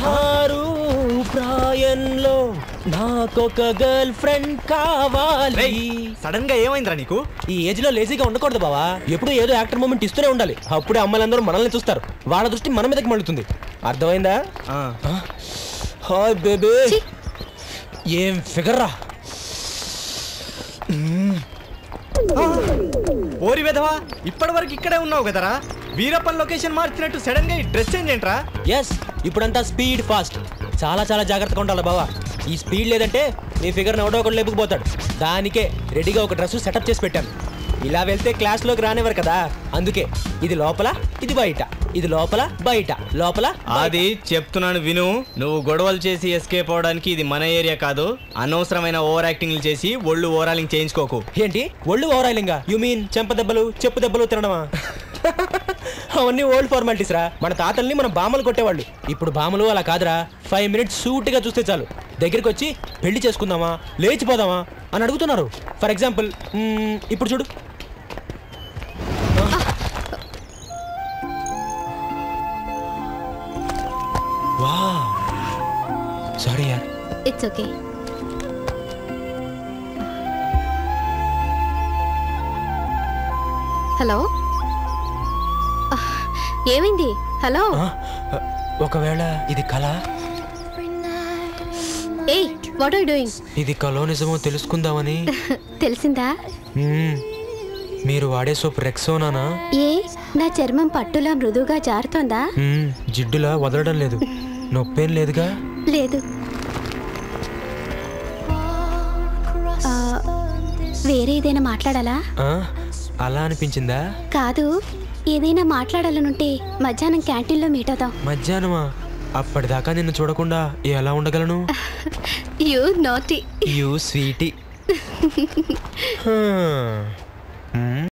16 ప్రాయంలో నాకొక girl friend కావాలి. సడన్ గా ఏమైందిరా నీకు? ఈ ఏజ్ లో లేజీగా ఉండకూడదు బావా. ఎప్పుడు ఏదో యాక్టర్ మూమెంట్ ఇస్తూనే ఉండాలి. అప్పుడే అమ్మాయిలందరూ మనల్ని చూస్తారు. వాళ్ళ దృష్టి మన మీదకి మళ్ళుతుంది. అర్థమైందా? Hi baby. ఏం ఫిగర్ రా. ఓరి వెధవా, ఇప్పటి వరకు ఇక్కడే ఉన్నావు కదరా. వీరప్పన్ లొకేషన్ మార్చినట్టు సడన్ గా ఈ డ్రెస్ చేంజ్ ఏంట్రా? ఎస్, ఇప్పుడంతా స్పీడ్ ఫాస్ట్. చాలా చాలా జాగ్రత్తగా ఉండాలి బావా. ఈ స్పీడ్ లేదంటే నీ ఫిగర్ని ఎవడో ఒకటి లేపుకుపోతాడు. దానికే రెడీగా ఒక డ్రెస్ సెటప్ చేసి పెట్టాను. ఇలా వెళ్తే క్లాస్లోకి రానివ్వరు కదా, అందుకే ఇది లోపల ఇది బయట, ఇది లోపల బయట, లోపల. అది చెప్తున్నాను విను. నువ్వు గొడవలు చేసి ఎస్కేప్ అవడానికి ఇది మన ఏరియా కాదు. అనవసరమైన ఓవర్ యాక్టింగ్లు చేసి ఒళ్ళు ఓవరాలింగ్ చేయించుకోకు. ఏంటి ఒళ్ళు ఓవరాలింగా? యు మీన్ చెంప దెబ్బలు చెప్పు దెబ్బలు తినడమా? అవన్నీ ఓల్డ్ ఫార్మాలిటీస్ రా. మన తాతల్ని మనం బామలు కొట్టేవాళ్ళు. ఇప్పుడు బామలు అలా కాదురా. 5 మినిట్స్ సూటిగా చూస్తే చాలు దగ్గరికి వచ్చి పెళ్లి చేసుకుందామా లేచిపోదామా అని అడుగుతున్నారు. ఫర్ ఎగ్జాంపుల్ ఇప్పుడు చూడు. సారీ యార్. It's okay. హలో, ఏమైంది? హలో, ఒకవేళ ఇది కళ? ఏయ్, వాట్ ఆర్ యు డూయింగ్? ఇది కలో నిజమో తెలుసుకుందామని. తెలిసిందా? మీరు వాడే సోప్ రెక్సోనానా? ఏ, నా చర్మం పట్టులా మృదువుగా జారుతోందా? జిడ్డులా వదలడం లేదు. నొప్పేం లేదుగా? లేదు. వేరే ఏదైనా మాట్లాడాలా? అలా అనిపించిందా? కాదు, ఏదైనా మాట్లాడాలనుంటే మధ్యాహ్నం క్యాంటీన్లో మీట్ అవుతాం. మధ్యాహ్నమా? అప్పటిదాకా నిన్ను చూడకుండా ఎలా ఉండగలను? You naughty. You Sweety.